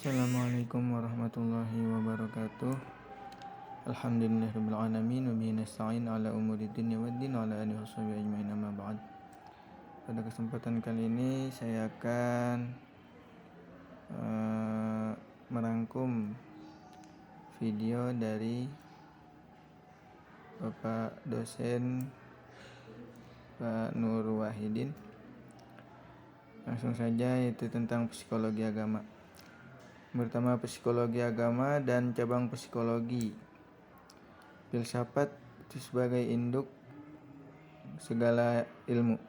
Assalamualaikum warahmatullahi wabarakatuh. Alhamdulillahirabbil alamin wa bihi nasta'in ala umuri dunya waddin wa ala alihi washabihi ajmain amma ba'd. Pada kesempatan kali ini saya akan merangkum video dari Bapak dosen Pak Nur Wahidin. Langsung saja, yaitu tentang psikologi agama. Pertama, psikologi agama dan cabang psikologi. Filsafat itu sebagai induk segala ilmu.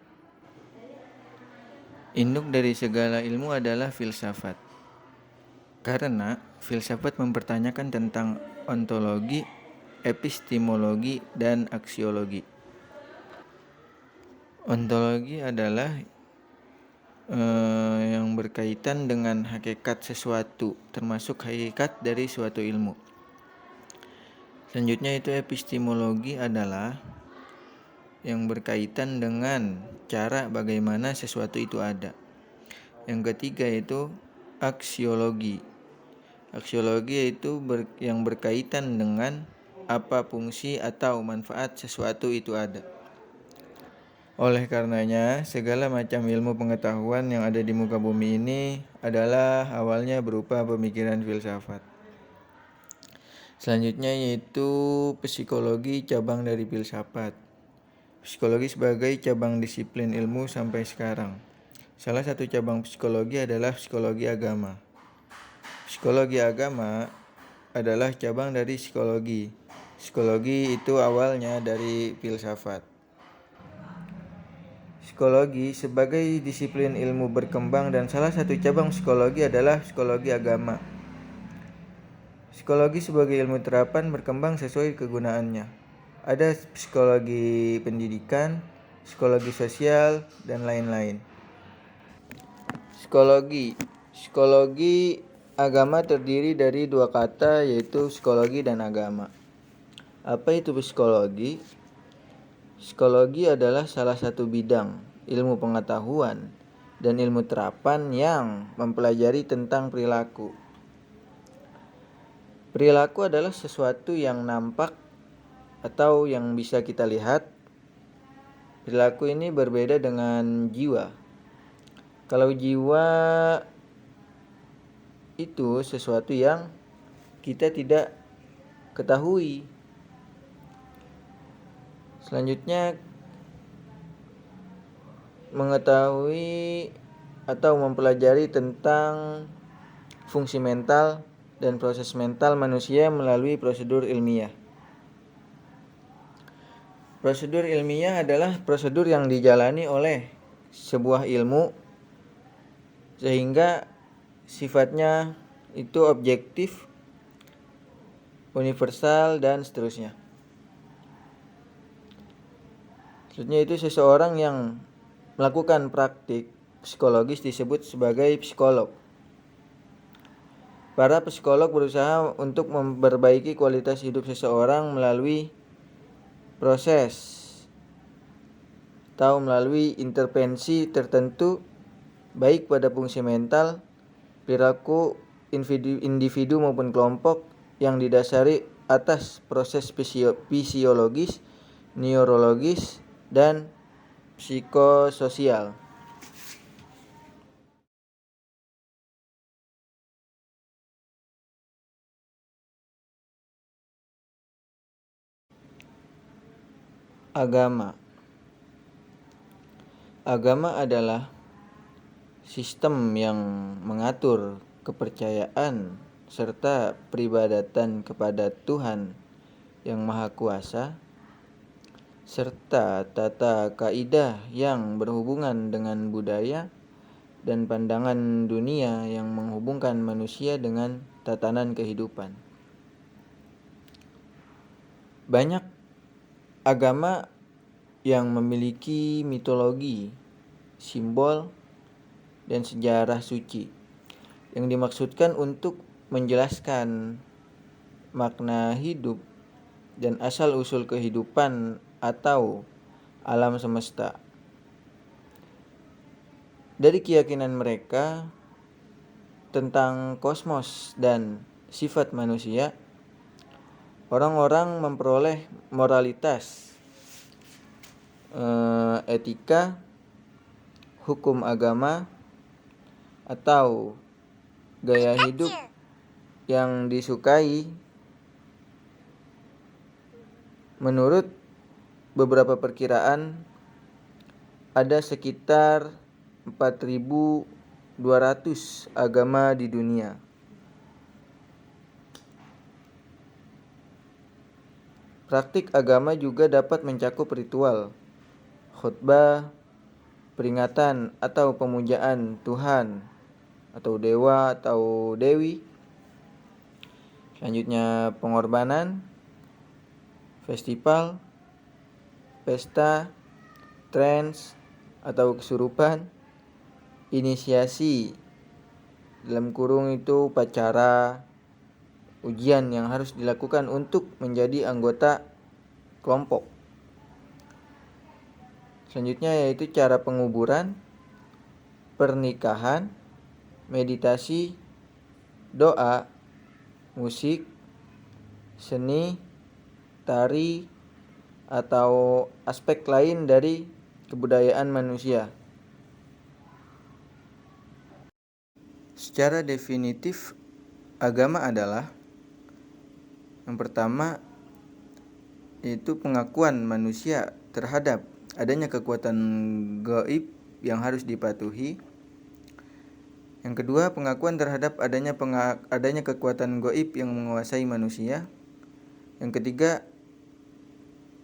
Induk dari segala ilmu adalah filsafat. Karena filsafat mempertanyakan tentang ontologi, epistemologi, dan aksiologi. Ontologi adalah yang berkaitan dengan hakikat sesuatu, termasuk hakikat dari suatu ilmu. Selanjutnya itu epistemologi adalah yang berkaitan dengan cara bagaimana sesuatu itu ada. Yang ketiga itu aksiologi. Aksiologi itu yang berkaitan dengan apa fungsi atau manfaat sesuatu itu ada. Oleh karenanya, segala macam ilmu pengetahuan yang ada di muka bumi ini adalah awalnya berupa pemikiran filsafat. Selanjutnya yaitu psikologi, cabang dari filsafat. Psikologi sebagai cabang disiplin ilmu sampai sekarang. Salah satu cabang psikologi adalah psikologi agama. Psikologi agama adalah cabang dari psikologi. Psikologi itu awalnya dari filsafat. Psikologi sebagai disiplin ilmu berkembang dan salah satu cabang psikologi adalah psikologi agama. Psikologi sebagai ilmu terapan berkembang sesuai kegunaannya. Ada psikologi pendidikan, psikologi sosial, dan lain-lain. Psikologi agama terdiri dari dua kata, yaitu psikologi dan agama. Apa itu psikologi? Psikologi adalah salah satu bidang ilmu pengetahuan dan ilmu terapan yang mempelajari tentang perilaku. Perilaku adalah sesuatu yang nampak atau yang bisa kita lihat. Perilaku ini berbeda dengan jiwa. Kalau jiwa itu sesuatu yang kita tidak ketahui. Selanjutnya, mengetahui atau mempelajari tentang fungsi mental dan proses mental manusia melalui prosedur ilmiah. Prosedur ilmiah adalah prosedur yang dijalani oleh sebuah ilmu sehingga sifatnya itu objektif, universal, dan seterusnya. Selanjutnya itu seseorang yang melakukan praktik psikologis disebut sebagai psikolog. Para psikolog berusaha untuk memperbaiki kualitas hidup seseorang melalui proses atau melalui intervensi tertentu, baik pada fungsi mental, perilaku individu maupun kelompok, yang didasari atas proses fisiologis, neurologis, dan psikososial. Agama adalah sistem yang mengatur kepercayaan serta peribadatan kepada Tuhan yang Maha Kuasa, serta tata kaidah yang berhubungan dengan budaya dan pandangan dunia yang menghubungkan manusia dengan tatanan kehidupan. Banyak agama yang memiliki mitologi, simbol, dan sejarah suci yang dimaksudkan untuk menjelaskan makna hidup dan asal-usul kehidupan atau alam semesta. Dari keyakinan mereka, tentang kosmos dan sifat manusia, orang-orang memperoleh moralitas, etika, hukum agama, atau gaya hidup yang disukai. Menurut beberapa perkiraan, ada sekitar 4.200 agama di dunia. Praktik agama juga dapat mencakup ritual, khutbah, peringatan atau pemujaan Tuhan atau dewa atau dewi. Selanjutnya pengorbanan, festival, pesta, trans atau kesurupan, inisiasi dalam kurung itu upacara, ujian yang harus dilakukan untuk menjadi anggota kelompok. Selanjutnya yaitu cara penguburan, pernikahan, meditasi, doa, musik, seni, tari, atau aspek lain dari kebudayaan manusia. Secara definitif, agama adalah yang pertama yaitu pengakuan manusia terhadap adanya kekuatan gaib yang harus dipatuhi. Yang kedua, pengakuan terhadap adanya kekuatan gaib yang menguasai manusia. Yang ketiga,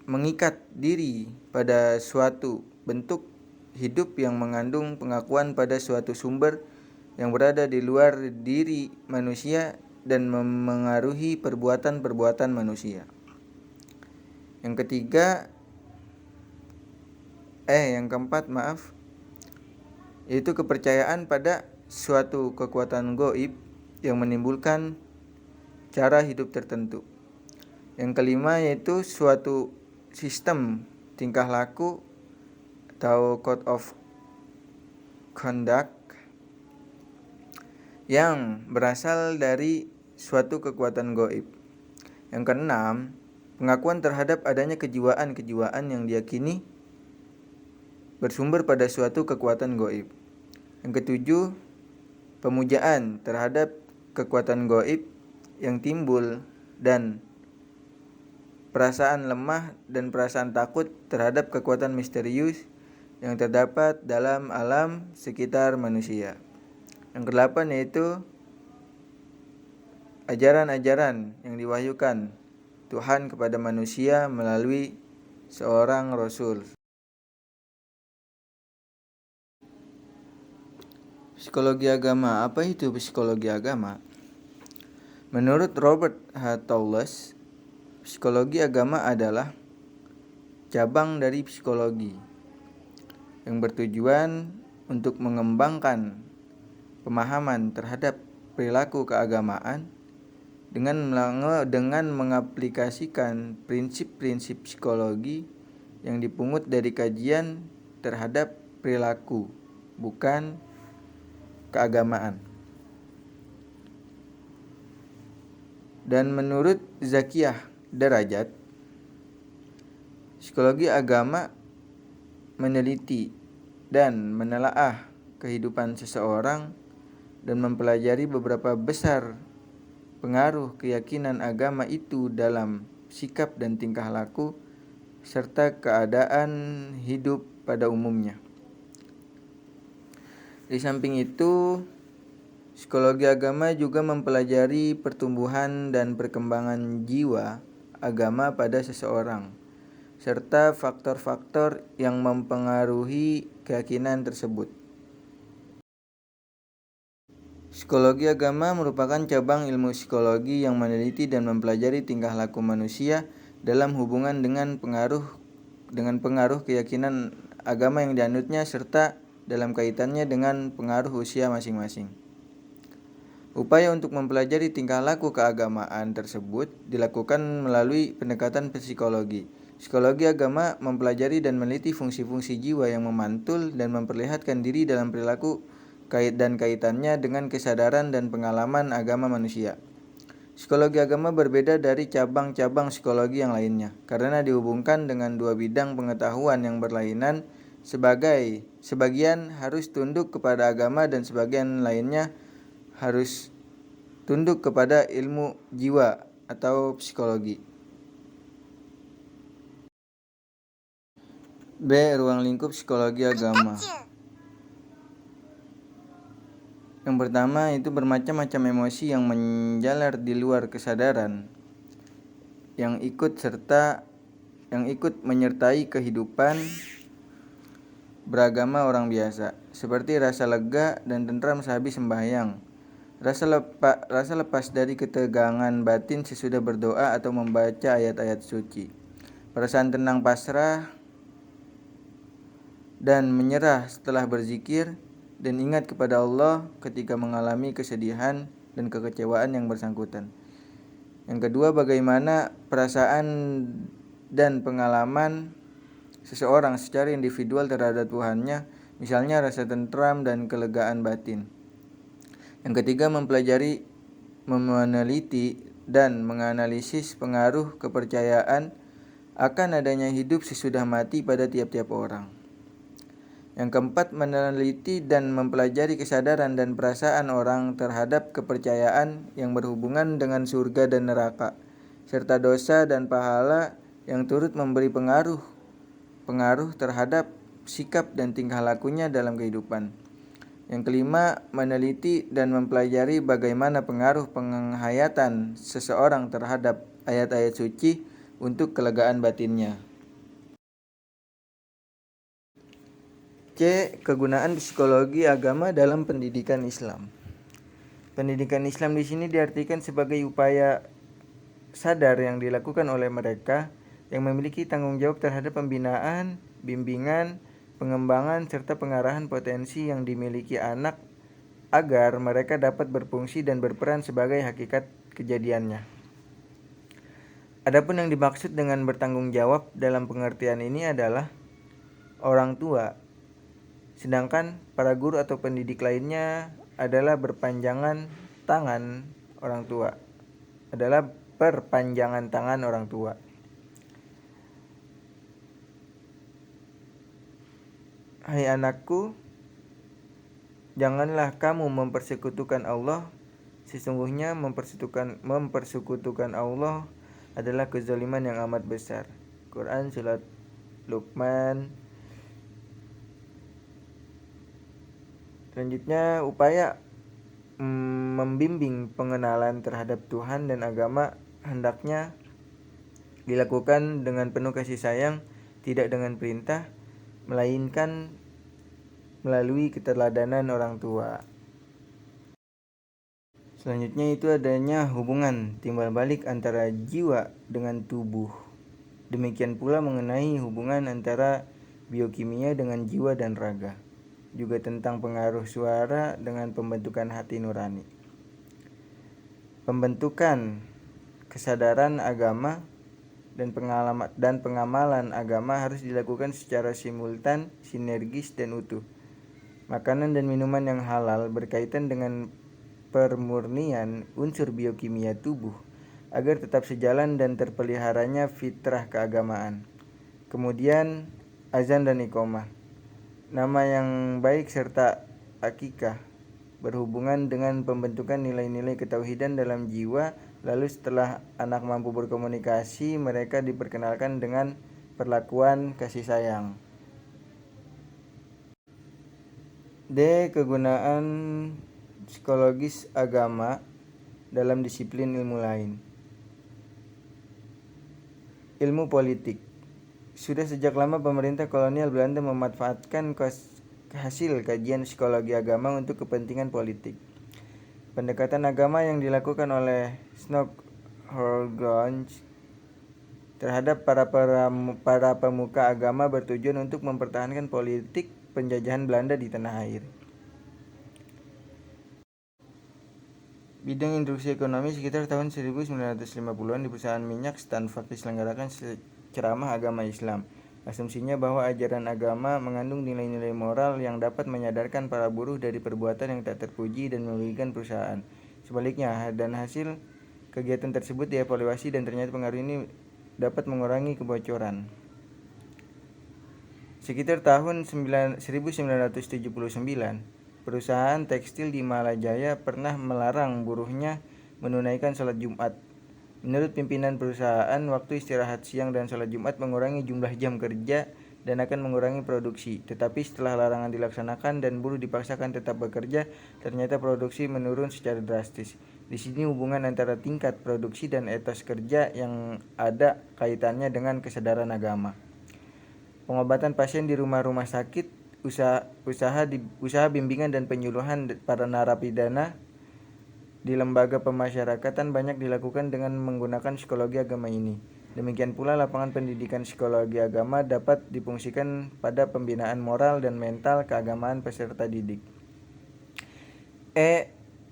mengikat diri pada suatu bentuk hidup yang mengandung pengakuan pada suatu sumber yang berada di luar diri manusia dan memengaruhi perbuatan-perbuatan manusia. Yang keempat, yaitu kepercayaan pada suatu kekuatan gaib yang menimbulkan cara hidup tertentu. Yang kelima yaitu suatu sistem tingkah laku atau code of conduct yang berasal dari suatu kekuatan gaib. Yang keenam, pengakuan terhadap adanya kejiwaan-kejiwaan yang diyakini bersumber pada suatu kekuatan gaib. Yang ketujuh, pemujaan terhadap kekuatan gaib yang timbul dan perasaan lemah dan perasaan takut terhadap kekuatan misterius yang terdapat dalam alam sekitar manusia. Yang kedelapan yaitu ajaran-ajaran yang diwahyukan Tuhan kepada manusia melalui seorang Rasul. Psikologi agama. Apa itu psikologi agama? Menurut Robert H. Toules, psikologi agama adalah cabang dari psikologi yang bertujuan untuk mengembangkan pemahaman terhadap perilaku keagamaan dengan mengaplikasikan prinsip-prinsip psikologi yang dipungut dari kajian terhadap perilaku, bukan keagamaan. Dan menurut Zakiyah Darajat, psikologi agama meneliti dan menelaah kehidupan seseorang dan mempelajari beberapa besar pengaruh keyakinan agama itu dalam sikap dan tingkah laku serta keadaan hidup pada umumnya. Di samping itu, psikologi agama juga mempelajari pertumbuhan dan perkembangan jiwa agama pada seseorang, serta faktor-faktor yang mempengaruhi keyakinan tersebut. Psikologi agama merupakan cabang ilmu psikologi yang meneliti dan mempelajari tingkah laku manusia dalam hubungan dengan pengaruh keyakinan agama yang dianutnya serta dalam kaitannya dengan pengaruh usia masing-masing. Upaya untuk mempelajari tingkah laku keagamaan tersebut dilakukan melalui pendekatan psikologi. Psikologi agama mempelajari dan meneliti fungsi-fungsi jiwa yang memantul dan memperlihatkan diri dalam perilaku dan kaitannya dengan kesadaran dan pengalaman agama manusia. Psikologi agama berbeda dari cabang-cabang psikologi yang lainnya karena dihubungkan dengan dua bidang pengetahuan yang berlainan. Sebagian harus tunduk kepada agama dan sebagian lainnya harus tunduk kepada ilmu jiwa atau psikologi. B. Ruang lingkup psikologi agama. Yang pertama itu bermacam-macam emosi yang menjalar di luar kesadaran yang ikut menyertai kehidupan beragama orang biasa, seperti rasa lega dan tentram sehabis sembahyang, rasa lepas dari ketegangan batin sesudah berdoa atau membaca ayat-ayat suci, perasaan tenang pasrah dan menyerah setelah berzikir, dan ingat kepada Allah ketika mengalami kesedihan dan kekecewaan yang bersangkutan. Yang kedua, bagaimana perasaan dan pengalaman seseorang secara individual terhadap Tuhannya, misalnya rasa tentram dan kelegaan batin. Yang ketiga, mempelajari, meneliti, dan menganalisis pengaruh kepercayaan akan adanya hidup sesudah mati pada tiap-tiap orang. Yang keempat, meneliti dan mempelajari kesadaran dan perasaan orang terhadap kepercayaan yang berhubungan dengan surga dan neraka, serta dosa dan pahala yang turut memberi pengaruh terhadap sikap dan tingkah lakunya dalam kehidupan. Yang kelima, meneliti dan mempelajari bagaimana pengaruh penghayatan seseorang terhadap ayat-ayat suci untuk kelegaan batinnya. C. Kegunaan psikologi agama dalam pendidikan Islam. Pendidikan Islam di sini diartikan sebagai upaya sadar yang dilakukan oleh mereka yang memiliki tanggung jawab terhadap pembinaan, bimbingan, pengembangan, serta pengarahan potensi yang dimiliki anak agar mereka dapat berfungsi dan berperan sebagai hakikat kejadiannya. Adapun yang dimaksud dengan bertanggung jawab dalam pengertian ini adalah orang tua, sedangkan para guru atau pendidik lainnya adalah berpanjangan tangan orang tua. Hai anakku, janganlah kamu mempersekutukan Allah. Sesungguhnya mempersekutukan Allah adalah kezaliman yang amat besar. Quran Surat Luqman. Selanjutnya, upaya membimbing pengenalan terhadap Tuhan dan agama hendaknya dilakukan dengan penuh kasih sayang, tidak dengan perintah, melainkan melalui keteladanan orang tua. Selanjutnya itu adanya hubungan timbal balik antara jiwa dengan tubuh. Demikian pula mengenai hubungan antara biokimia dengan jiwa dan raga. Juga tentang pengaruh suara dengan pembentukan hati nurani. Pembentukan kesadaran agama dan pengamalan agama harus dilakukan secara simultan, sinergis, dan utuh. Makanan dan minuman yang halal berkaitan dengan permurnian unsur biokimia tubuh agar tetap sejalan dan terpeliharanya fitrah keagamaan. Kemudian azan dan iqomah, nama yang baik serta akikah berhubungan dengan pembentukan nilai-nilai ketauhidan dalam jiwa. Lalu setelah anak mampu berkomunikasi, mereka diperkenalkan dengan perlakuan kasih sayang. D. Kegunaan psikologis agama dalam disiplin ilmu lain. Ilmu politik. Sudah sejak lama pemerintah kolonial Belanda memanfaatkan hasil kajian psikologi agama untuk kepentingan politik. Pendekatan agama yang dilakukan oleh Snoeck-Horgans terhadap para pemuka agama bertujuan untuk mempertahankan politik penjajahan Belanda di tanah air. Bidang instruksi ekonomi sekitar tahun 1950-an di perusahaan minyak Stanford diselenggarakan ceramah agama Islam. Asumsinya bahwa ajaran agama mengandung nilai-nilai moral yang dapat menyadarkan para buruh dari perbuatan yang tak terpuji dan merugikan perusahaan. Sebaliknya, dan hasil kegiatan tersebut dievaluasi dan ternyata pengaruh ini dapat mengurangi kebocoran. Sekitar tahun 1979, perusahaan tekstil di Malajaya pernah melarang buruhnya menunaikan sholat Jumat. Menurut pimpinan perusahaan, waktu istirahat siang dan sholat Jumat mengurangi jumlah jam kerja dan akan mengurangi produksi. Tetapi setelah larangan dilaksanakan dan buruh dipaksakan tetap bekerja, ternyata produksi menurun secara drastis. Di sini hubungan antara tingkat produksi dan etos kerja yang ada kaitannya dengan kesadaran agama. Pengobatan pasien di rumah-rumah sakit, usaha bimbingan dan penyuluhan para narapidana di lembaga pemasyarakatan banyak dilakukan dengan menggunakan psikologi agama ini. Demikian pula lapangan pendidikan psikologi agama dapat difungsikan pada pembinaan moral dan mental keagamaan peserta didik.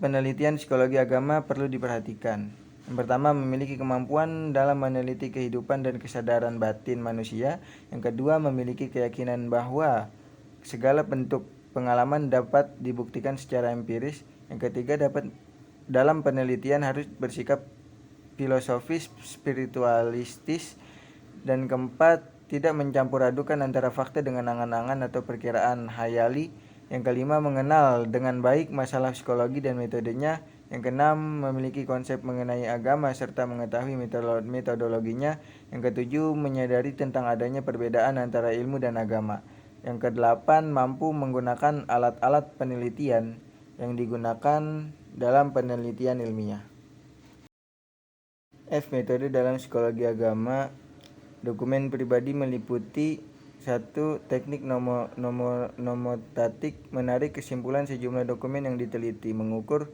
Penelitian psikologi agama perlu diperhatikan. Yang pertama, memiliki kemampuan dalam meneliti kehidupan dan kesadaran batin manusia. Yang kedua, memiliki keyakinan bahwa segala bentuk pengalaman dapat dibuktikan secara empiris. Yang ketiga, dalam penelitian harus bersikap filosofis, spiritualistis. Dan keempat, tidak mencampur adukan antara fakta dengan angan-angan atau perkiraan hayali. Yang kelima, mengenal dengan baik masalah psikologi dan metodenya. Yang keenam, memiliki konsep mengenai agama serta mengetahui metodologinya. Yang ketujuh, menyadari tentang adanya perbedaan antara ilmu dan agama. Yang kedelapan, mampu menggunakan alat-alat penelitian yang digunakan dalam penelitian ilmiah. Metode dalam psikologi agama. Dokumen pribadi meliputi 1. Teknik nomotatik, menarik kesimpulan sejumlah dokumen yang diteliti, mengukur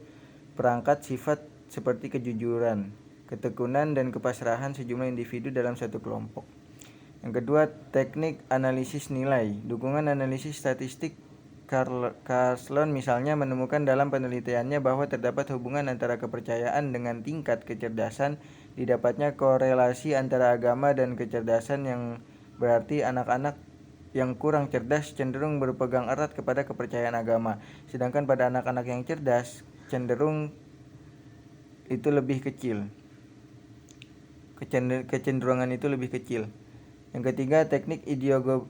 perangkat sifat seperti kejujuran, ketekunan, dan kepasrahan sejumlah individu dalam satu kelompok. Yang kedua, teknik analisis nilai. Dukungan analisis statistik. Carlson misalnya menemukan dalam penelitiannya bahwa terdapat hubungan antara kepercayaan dengan tingkat kecerdasan. Didapatnya korelasi antara agama dan kecerdasan, yang berarti anak-anak yang kurang cerdas cenderung berpegang erat kepada kepercayaan agama, sedangkan pada anak-anak yang cerdas cenderung itu lebih kecil. Kecenderungan itu lebih kecil. Yang ketiga, teknik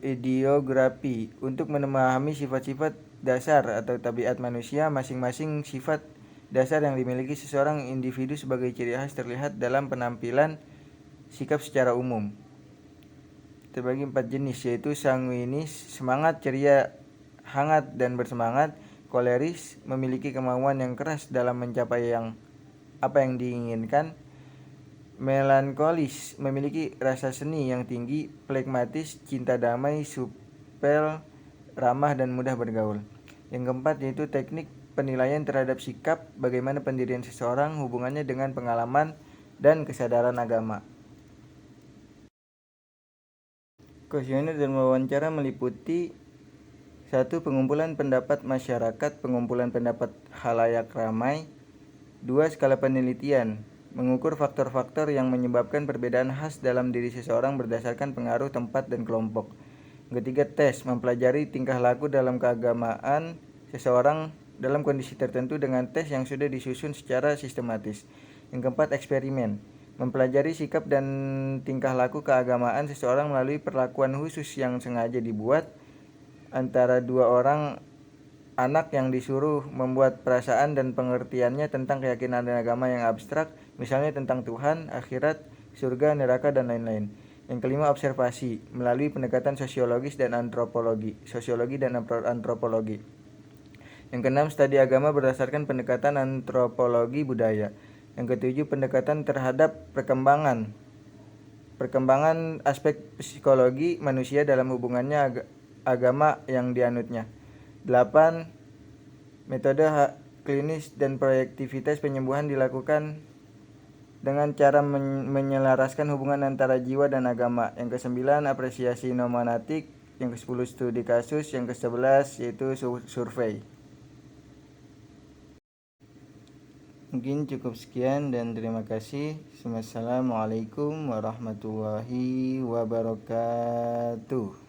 ideografi untuk memahami sifat-sifat dasar atau tabiat manusia. Masing-masing sifat dasar yang dimiliki seseorang individu sebagai ciri khas terlihat dalam penampilan sikap secara umum. Terbagi 4 jenis, yaitu sanguinis, semangat, ceria, hangat, dan bersemangat. Koleris, memiliki kemauan yang keras dalam mencapai apa yang diinginkan. Melankolis, memiliki rasa seni yang tinggi. Flegmatis, cinta damai, supel, ramah, dan mudah bergaul. Yang keempat yaitu teknik penilaian terhadap sikap, bagaimana pendirian seseorang, hubungannya dengan pengalaman dan kesadaran agama. Kuesioner dan wawancara meliputi 1. Pengumpulan pendapat masyarakat, pengumpulan pendapat khalayak ramai. 2. Skala penelitian, mengukur faktor-faktor yang menyebabkan perbedaan khas dalam diri seseorang berdasarkan pengaruh tempat dan kelompok. Ketiga, tes, mempelajari tingkah laku dalam keagamaan seseorang dalam kondisi tertentu dengan tes yang sudah disusun secara sistematis. Yang keempat, eksperimen, mempelajari sikap dan tingkah laku keagamaan seseorang melalui perlakuan khusus yang sengaja dibuat antara dua orang anak yang disuruh membuat perasaan dan pengertiannya tentang keyakinan dan agama yang abstrak, misalnya tentang Tuhan, akhirat, surga, neraka, dan lain-lain. Yang kelima, observasi melalui pendekatan sosiologis dan antropologi. Yang keenam, studi agama berdasarkan pendekatan antropologi budaya. Yang ketujuh, pendekatan terhadap perkembangan aspek psikologi manusia dalam hubungannya agama yang dianutnya. 8. Metode klinis dan proyektivitas penyembuhan dilakukan dengan cara menyelaraskan hubungan antara jiwa dan agama. Yang ke-9, apresiasi nomonatik. Yang ke-10, studi kasus. Yang ke-11 yaitu survei. Mungkin cukup sekian dan terima kasih. Wassalamualaikum warahmatullahi wabarakatuh.